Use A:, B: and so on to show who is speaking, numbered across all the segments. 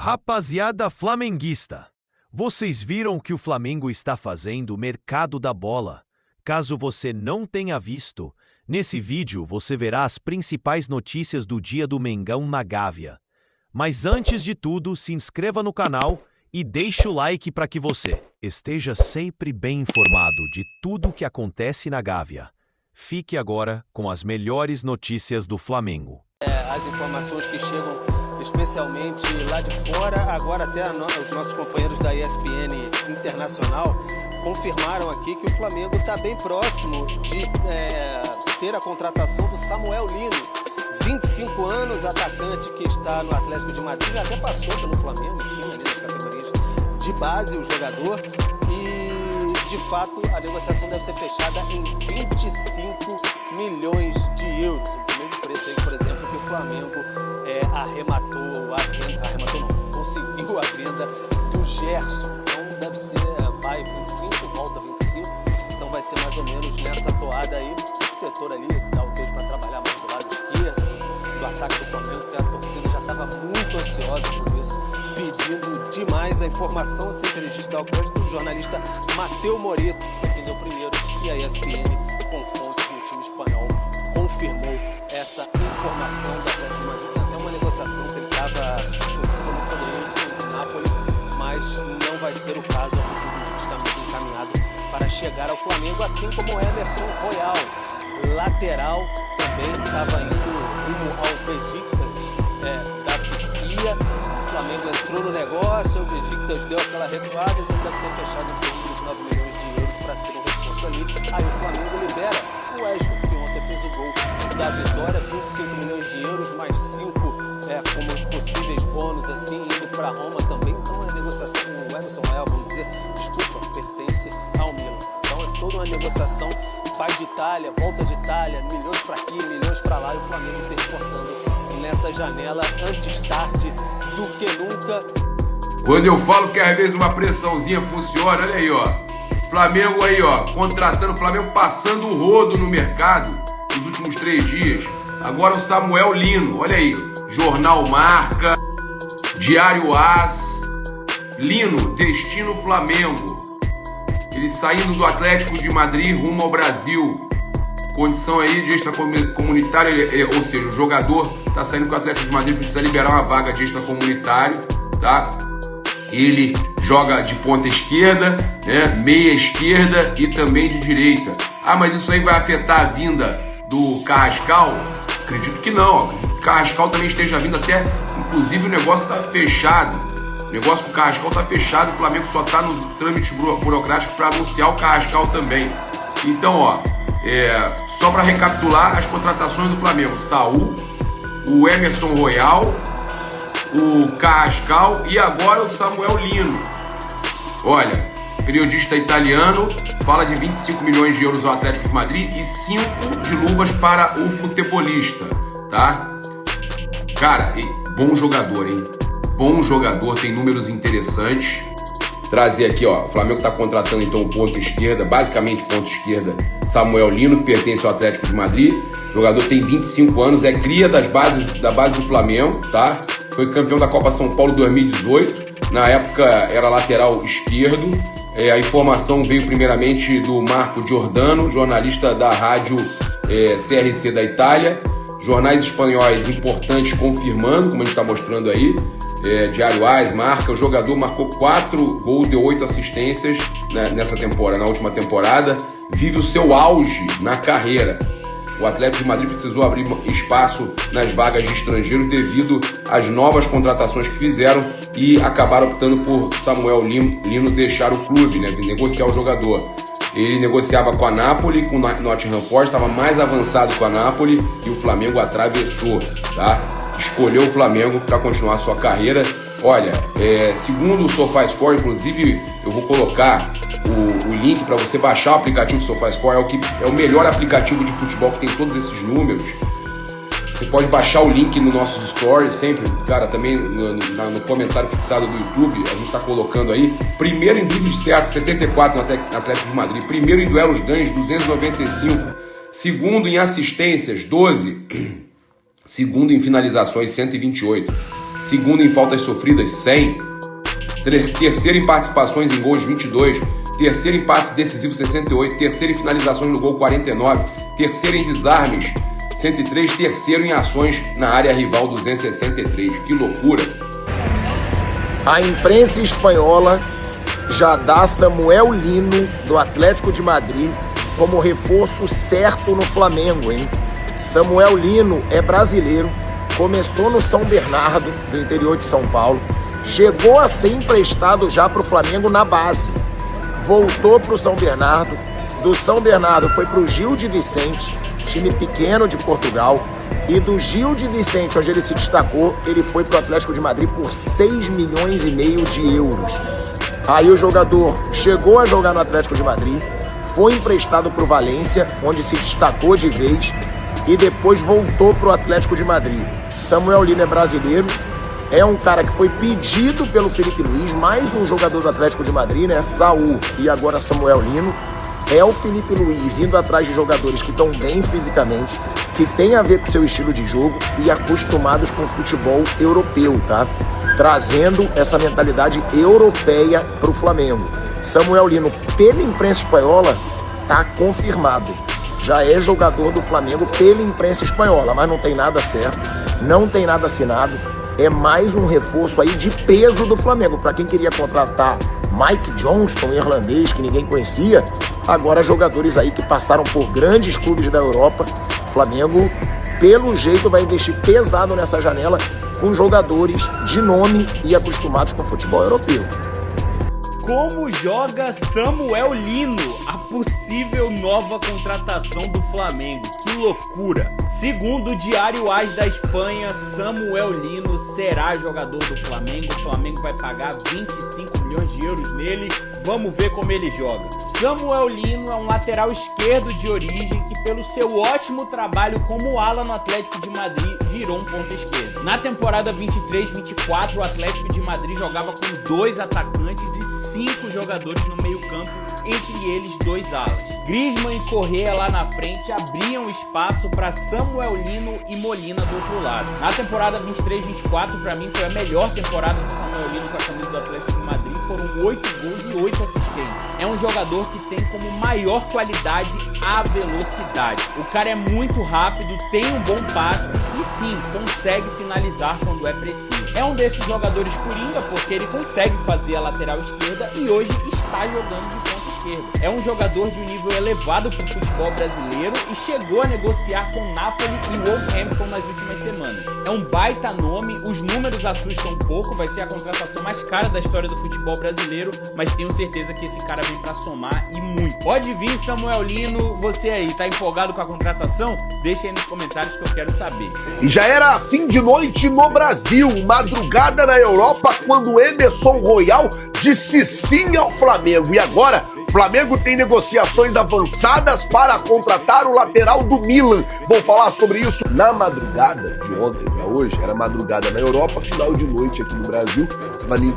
A: Rapaziada flamenguista, vocês viram o que o Flamengo está fazendo no mercado da bola? Caso você não tenha visto, nesse vídeo você verá as principais notícias do dia do Mengão na Gávea. Mas antes de tudo, se inscreva no canal e deixe o like para que você esteja sempre bem informado de tudo o que acontece na Gávea. Fique agora com as melhores notícias do Flamengo.
B: As informações que chegam especialmente lá de fora, agora até os nossos companheiros da ESPN Internacional confirmaram aqui que o Flamengo está bem próximo de ter a contratação do Samuel Lino, 25 anos, atacante que está no Atlético de Madrid, já até passou pelo Flamengo, enfim, ali nas categorias de base, o jogador, e de fato a negociação deve ser fechada em 25 milhões de euros, o mesmo preço aí, por exemplo, que o Flamengo conseguiu a venda do Gerson. Então deve ser, vai 25, volta 25, então vai ser mais ou menos nessa toada aí, o setor ali, talvez para trabalhar mais do lado esquerdo, do ataque do Flamengo, que a torcida já estava muito ansiosa por isso, pedindo demais a informação, sempre registrar o crédito do jornalista Mateu Moreto, foi quem deu primeiro, e a ESPN, com fontes no time espanhol, confirmou essa informação da Atlético de Madrid. Uma negociação que ele estava possivelmente poderia ir com o Napoli, mas não vai ser o caso, é um clube que está muito encaminhado para chegar ao Flamengo, assim como o Emerson Royal, lateral, também estava indo rumo ao Besiktas da Turquia. O Flamengo entrou no negócio, o Besiktas deu aquela recuada, então deve ser fechado em torno dos 9 milhões de euros para ser um reforço ali. Aí o Flamengo libera o Wesley, que ontem fez o gol da vitória, 25 milhões de euros, mais 5 como possíveis bônus, assim, indo para Roma também. Então a negociação com o Emerson Royal, vamos dizer, desculpa, pertence ao Milan. Então é toda uma negociação, vai de Itália, volta de Itália, milhões para aqui, milhões para lá, e o Flamengo se reforçando nessa janela antes tarde do que nunca.
C: Quando eu falo que às vezes uma pressãozinha funciona, olha aí, ó. Flamengo aí, ó, contratando, Flamengo passando o rodo no mercado nos últimos 3 dias. Agora o Samuel Lino, olha aí, Jornal Marca, Diário AS, Lino, destino Flamengo. Ele saindo do Atlético de Madrid rumo ao Brasil. Condição aí de extracomunitário, ou seja, o jogador está saindo com o Atlético de Madrid, precisa liberar uma vaga de extracomunitário, tá? Ele joga de ponta esquerda, né, meia esquerda e também de direita. Ah, mas isso aí vai afetar a vinda do Carrascal? Acredito que não. Acredito que o Carrascal também esteja vindo, até inclusive o negócio está fechado. O negócio com o Carrascal está fechado, o Flamengo só está no trâmite burocrático para anunciar o Carrascal também. Então, ó, só para recapitular as contratações do Flamengo: Saul, o Emerson Royal, o Carrascal e agora o Samuel Lino. Olha, periodista italiano fala de 25 milhões de euros ao Atlético de Madrid e 5 de luvas para o futebolista, tá? Cara, bom jogador, hein? Bom jogador, tem números interessantes. Trazer aqui, ó, o Flamengo tá contratando então o ponto esquerda, basicamente ponto esquerda, Samuel Lino, que pertence ao Atlético de Madrid. O jogador tem 25 anos, é cria da base do Flamengo, tá? Foi campeão da Copa São Paulo 2018, na época era lateral esquerdo. A informação veio primeiramente do Marco Giordano, jornalista da rádio CRC da Itália. Jornais espanhóis importantes confirmando, como a gente está mostrando aí. Diário AS, Marca. O jogador marcou 4 gols, deu 8 assistências nessa temporada, na última temporada. Vive o seu auge na carreira. O Atlético de Madrid precisou abrir espaço nas vagas de estrangeiros devido às novas contratações que fizeram e acabaram optando por Samuel Lino deixar o clube, né, negociar o jogador. Ele negociava com a Napoli, com o Nottingham Forest, estava mais avançado com a Napoli e o Flamengo atravessou, tá? Escolheu o Flamengo para continuar sua carreira. Olha, segundo o SofaScore, inclusive eu vou colocar o link para você baixar o aplicativo SofaScore, é o melhor aplicativo de futebol que tem todos esses números. Você pode baixar o link no nossos stories sempre, cara, também no comentário fixado do YouTube, a gente está colocando aí. Primeiro em dribles certos, 74 no Atlético de Madrid. Primeiro em duelos ganhos, 295. Segundo em assistências, 12. Segundo em finalizações, 128. segundo em faltas sofridas, 100, terceiro em participações em gols, 22, terceiro em passes decisivos, 68, terceiro em finalizações no gol, 49, terceiro em desarmes, 103, terceiro em ações na área rival, 263. Que loucura!
D: A imprensa espanhola já dá Samuel Lino, do Atlético de Madrid, como reforço certo no Flamengo, hein? Samuel Lino é brasileiro, começou no São Bernardo, do interior de São Paulo, chegou a ser emprestado já para o Flamengo na base, voltou para o São Bernardo, do São Bernardo foi para o Gil de Vicente, time pequeno de Portugal, e do Gil de Vicente, onde ele se destacou, ele foi para o Atlético de Madrid por 6,5 milhões de euros. Aí o jogador chegou a jogar no Atlético de Madrid, foi emprestado para o Valência, onde se destacou de vez, e depois voltou para o Atlético de Madrid. Samuel Lino é brasileiro, é um cara que foi pedido pelo Felipe Luiz, mais um jogador do Atlético de Madrid, né? Saúl e agora Samuel Lino. É o Felipe Luiz indo atrás de jogadores que estão bem fisicamente, que tem a ver com o seu estilo de jogo e acostumados com o futebol europeu, tá? Trazendo essa mentalidade europeia para o Flamengo. Samuel Lino, pela imprensa espanhola, tá confirmado. Já é jogador do Flamengo pela imprensa espanhola, mas não tem nada certo, não tem nada assinado. É mais um reforço aí de peso do Flamengo. Para quem queria contratar Mike Johnston, irlandês, que ninguém conhecia, agora jogadores aí que passaram por grandes clubes da Europa. O Flamengo, pelo jeito, vai investir pesado nessa janela com jogadores de nome e acostumados com o futebol europeu.
E: Como joga Samuel Lino, a possível nova contratação do Flamengo? Que loucura! Segundo o Diário AS da Espanha, Samuel Lino será jogador do Flamengo. O Flamengo vai pagar 25 milhões de euros nele. Vamos ver como ele joga. Samuel Lino é um lateral esquerdo de origem que, pelo seu ótimo trabalho como ala no Atlético de Madrid, virou um ponta esquerdo. Na temporada 23-24, o Atlético de Madrid jogava com 2 atacantes e 5 jogadores no meio-campo, entre eles 2 alas. Griezmann e Correa lá na frente abriam espaço para Samuel Lino e Molina do outro lado. Na temporada 23-24, para mim, foi a melhor temporada do Samuel Lino com a camisa do Atlético de Madrid. Foram 8 gols e 8 assistências. É um jogador que tem como maior qualidade a velocidade. O cara é muito rápido, tem um bom passe e sim, consegue finalizar quando é preciso. É um desses jogadores coringa porque ele consegue fazer a lateral esquerda e hoje está jogando de ponta esquerda. É um jogador de um nível elevado para o futebol brasileiro e chegou a negociar com Napoli e Wolverhampton nas últimas semanas. É um baita nome, os números assustam um pouco, vai ser a contratação mais cara da história do futebol brasileiro, mas tenho certeza que esse cara vem para somar e muito. Pode vir, Samuel Lino, você aí, tá empolgado com a contratação? Deixa aí nos comentários que eu quero saber.
F: E já era fim de noite no Brasil, madrugada na Europa, quando Emerson Royal disse sim ao Flamengo. E agora, Flamengo tem negociações avançadas para contratar o lateral do Milan. Vou falar sobre isso na madrugada de ontem para hoje. Era madrugada na Europa, final de noite aqui no Brasil. Estava ali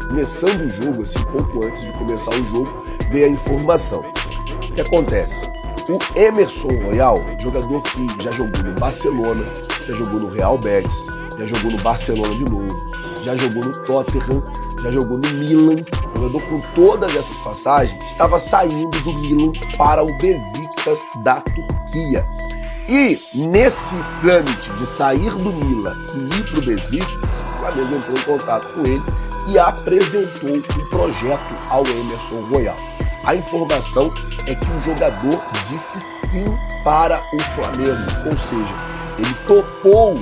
F: começando o jogo, assim, pouco antes de começar o jogo, veio a informação. O que acontece? O Emerson Royal, jogador que já jogou no Barcelona, já jogou no Real Betis, já jogou no Barcelona de novo, já jogou no Tottenham, já jogou no Milan, jogador com todas essas passagens, estava saindo do Milan para o Besiktas da Turquia. E nesse trâmite de sair do Milan e ir para o Besiktas, o Flamengo entrou em contato com ele e apresentou um projeto ao Emerson Royal. A informação é que o jogador disse sim para o Flamengo, ou seja, ele topou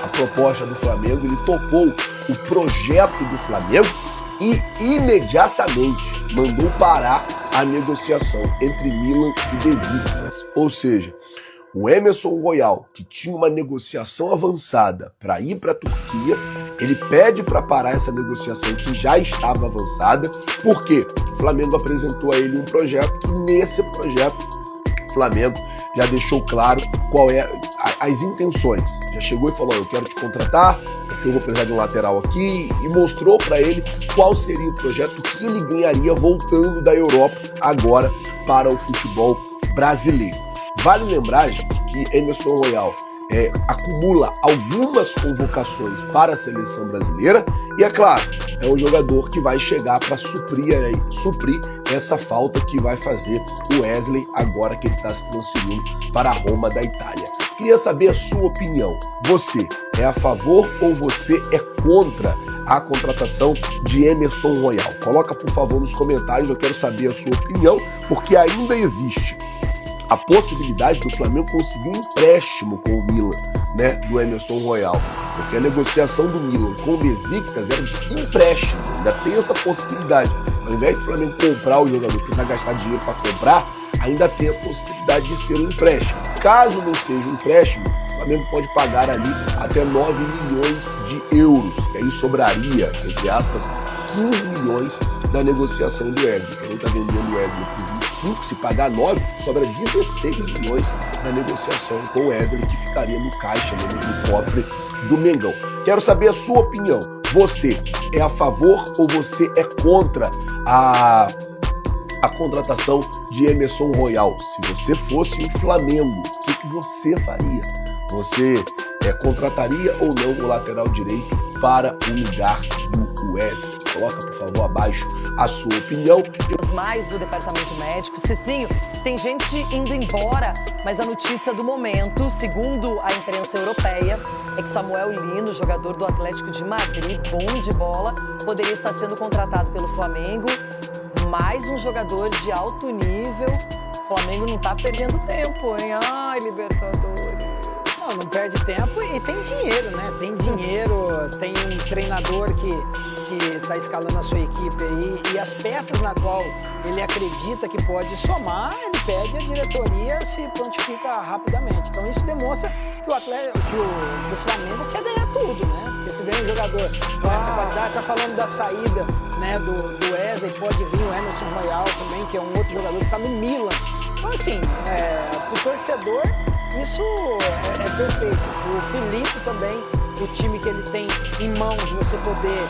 F: a proposta do Flamengo, ele topou o projeto do Flamengo e imediatamente mandou parar a negociação entre Milan e Besiktas. Ou seja, o Emerson Royal, que tinha uma negociação avançada para ir para a Turquia, ele pede para parar essa negociação que já estava avançada, porque o Flamengo apresentou a ele um projeto e nesse projeto o Flamengo já deixou claro qual é as intenções. Já chegou e falou, eu quero te contratar, porque eu vou precisar de um lateral aqui, e mostrou para ele qual seria o projeto que ele ganharia voltando da Europa agora para o futebol brasileiro. Vale lembrar, gente, que Emerson Royal acumula algumas convocações para a seleção brasileira e, é claro, é um jogador que vai chegar para suprir essa falta que vai fazer o Wesley agora que ele está se transferindo para a Roma da Itália. Queria saber a sua opinião. Você é a favor ou você é contra a contratação de Emerson Royal? Coloca, por favor, nos comentários, eu quero saber a sua opinião, porque ainda existe a possibilidade do Flamengo conseguir um empréstimo com o Milan, né, do Emerson Royal, porque a negociação do Milan com o Besiktas era de empréstimo, ainda tem essa possibilidade. Ao invés do Flamengo comprar o jogador, precisar gastar dinheiro para comprar, ainda tem a possibilidade de ser um empréstimo. Caso não seja um empréstimo, o Flamengo pode pagar ali até 9 milhões de euros, que aí sobraria, entre aspas, 15 milhões da negociação do Wesley. O Flamengo está vendendo o Wesley por 25, se pagar 9, sobra 16 milhões na negociação com o Wesley, que ficaria no caixa, no cofre do Mengão. Quero saber a sua opinião. Você é a favor ou você é contra a contratação de Emerson Royal? Se você fosse o Flamengo, o que você faria? Você contrataria ou não o lateral direito para o lugar do Wesley? Coloca, por favor, abaixo a sua opinião.
G: Mais do departamento médico. Cicinho, tem gente indo embora, mas a notícia do momento, segundo a imprensa europeia, é que Samuel Lino, jogador do Atlético de Madrid, bom de bola, poderia estar sendo contratado pelo Flamengo. Mais um jogador de alto nível. O Flamengo não tá perdendo tempo, hein? Ai, Libertadores.
H: Não perde tempo e tem dinheiro, né? Tem dinheiro, tem um treinador que tá escalando a sua equipe aí e as peças na qual ele acredita que pode somar, ele pede, a diretoria se prontifica rapidamente. Então isso demonstra que o Flamengo quer ganhar tudo, né? Porque se vem um jogador com essa qualidade, tá falando da saída, né, do Wesley, pode vir o Emerson Royal também, que é um outro jogador que tá no Milan. Então assim, pro torcedor, isso é perfeito. O Felipe também, o time que ele tem em mãos, você poder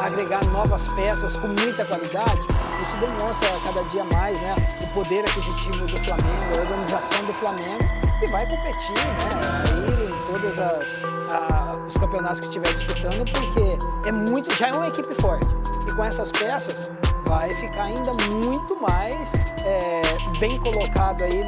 H: agregar novas peças com muita qualidade, isso demonstra cada dia mais, né, o poder aquisitivo do Flamengo, a organização do Flamengo, e vai competir, né, aí em todos os campeonatos que estiver disputando, porque já é uma equipe forte. E com essas peças vai ficar ainda muito mais bem colocado aí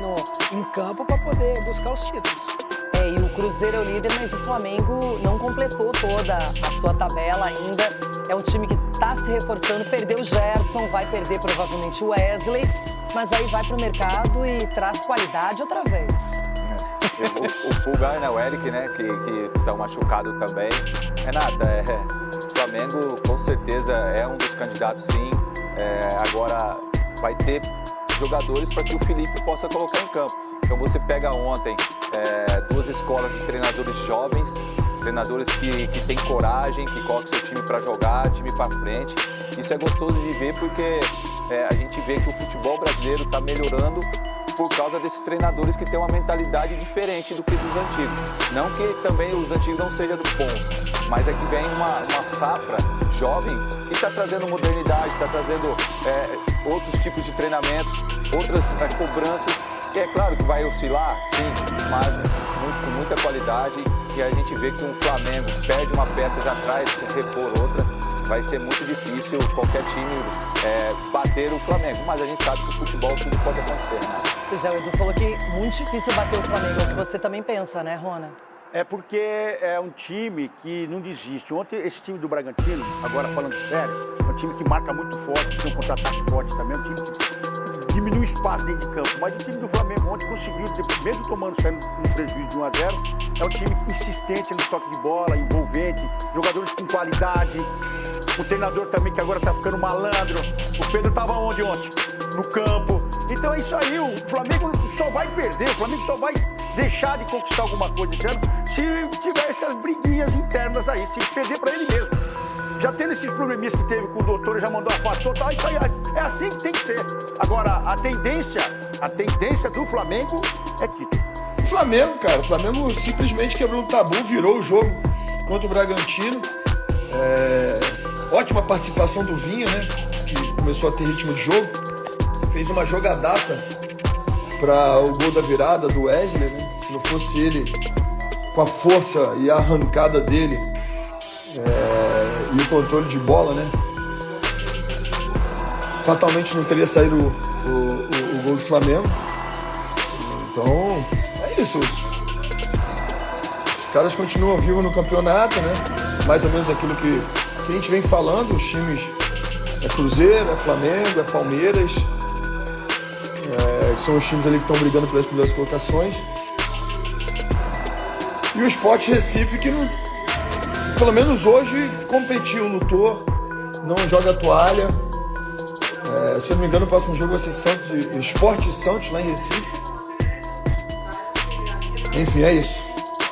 H: em campo para poder buscar os títulos.
G: E o Cruzeiro é o líder, mas o Flamengo não completou toda a sua tabela ainda. É um time que está se reforçando, perdeu o Gerson, vai perder provavelmente o Wesley, mas aí vai para o mercado e traz qualidade outra vez.
I: O Pulgar, né, o Eric, né, que saiu machucado também. Renata, o Flamengo com certeza é um dos candidatos, sim. Agora vai ter jogadores para que o Felipe possa colocar em campo. Então você pega ontem duas escolas de treinadores jovens, treinadores que têm coragem, que colocam seu time para jogar, time para frente. Isso é gostoso de ver porque a gente vê que o futebol brasileiro está melhorando por causa desses treinadores que têm uma mentalidade diferente do que dos antigos. Não que também os antigos não sejam bons, mas é que vem uma safra jovem que está trazendo modernidade, está trazendo outros tipos de treinamentos, outras cobranças, que é claro que vai oscilar, sim, mas com muita qualidade, e a gente vê que um Flamengo perde uma peça, já traz, repor outra, vai ser muito difícil qualquer time bater o Flamengo, mas a gente sabe que o futebol tudo pode acontecer, né?
G: Pois é, o Edu falou que muito difícil bater o Flamengo, é o que você também pensa, né, Rona?
J: É porque é um time que não desiste. Ontem, esse time do Bragantino, agora falando sério, é um time que marca muito forte, tem um contra-ataque forte também, é um time que diminui o espaço dentro de campo. Mas o time do Flamengo ontem conseguiu, mesmo saindo um prejuízo de 1-0, é um time insistente no toque de bola, envolvente, jogadores com qualidade, o treinador também que agora tá ficando malandro. O Pedro tava onde ontem? No campo. Então é isso aí, o Flamengo só vai perder, o Flamengo só vai deixar de conquistar alguma coisa esse ano se tiver essas briguinhas internas aí, se perder para ele mesmo. Já tendo esses probleminhas que teve com o doutor, já mandou a fase total, isso aí é assim que tem que ser. Agora, a tendência do Flamengo é título.
K: O Flamengo, cara, o Flamengo simplesmente quebrou o tabu, virou o jogo contra o Bragantino. Ótima participação do Vinha, né, que começou a ter ritmo de jogo. Fez uma jogadaça para o gol da virada do Wesley, né? Se não fosse ele, com a força e a arrancada dele e o controle de bola, né? Fatalmente não teria saído o gol do Flamengo. Então, é isso. Os caras continuam vivos no campeonato, né? Mais ou menos aquilo que a gente vem falando, os times é Cruzeiro, é Flamengo, é Palmeiras, que são os times ali que estão brigando pelas primeiras colocações. E o Sport Recife que, pelo menos hoje, competiu, lutou, não joga a toalha. Se eu não me engano, o próximo jogo vai ser Santos e Sport e Santos lá em Recife. Enfim, é isso.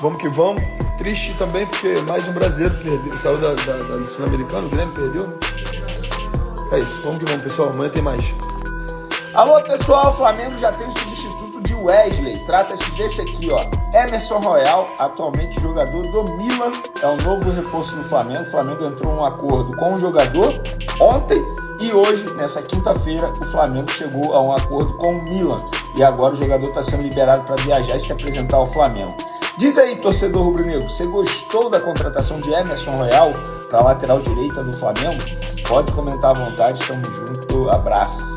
K: Vamos que vamos. Triste também porque mais um brasileiro saiu da Sul-Americana, o Grêmio perdeu, né? É isso. Vamos que vamos, pessoal. Amanhã tem mais.
D: Alô, pessoal. O Flamengo já tem o substituto de Wesley. Trata-se desse aqui, ó. Emerson Royal, atualmente jogador do Milan. É o novo reforço do Flamengo. O Flamengo entrou em um acordo com o jogador ontem. E hoje, nessa quinta-feira, o Flamengo chegou a um acordo com o Milan. E agora o jogador está sendo liberado para viajar e se apresentar ao Flamengo. Diz aí, torcedor rubro-negro, você gostou da contratação de Emerson Royal para a lateral direita do Flamengo? Pode comentar à vontade, tamo junto, abraço.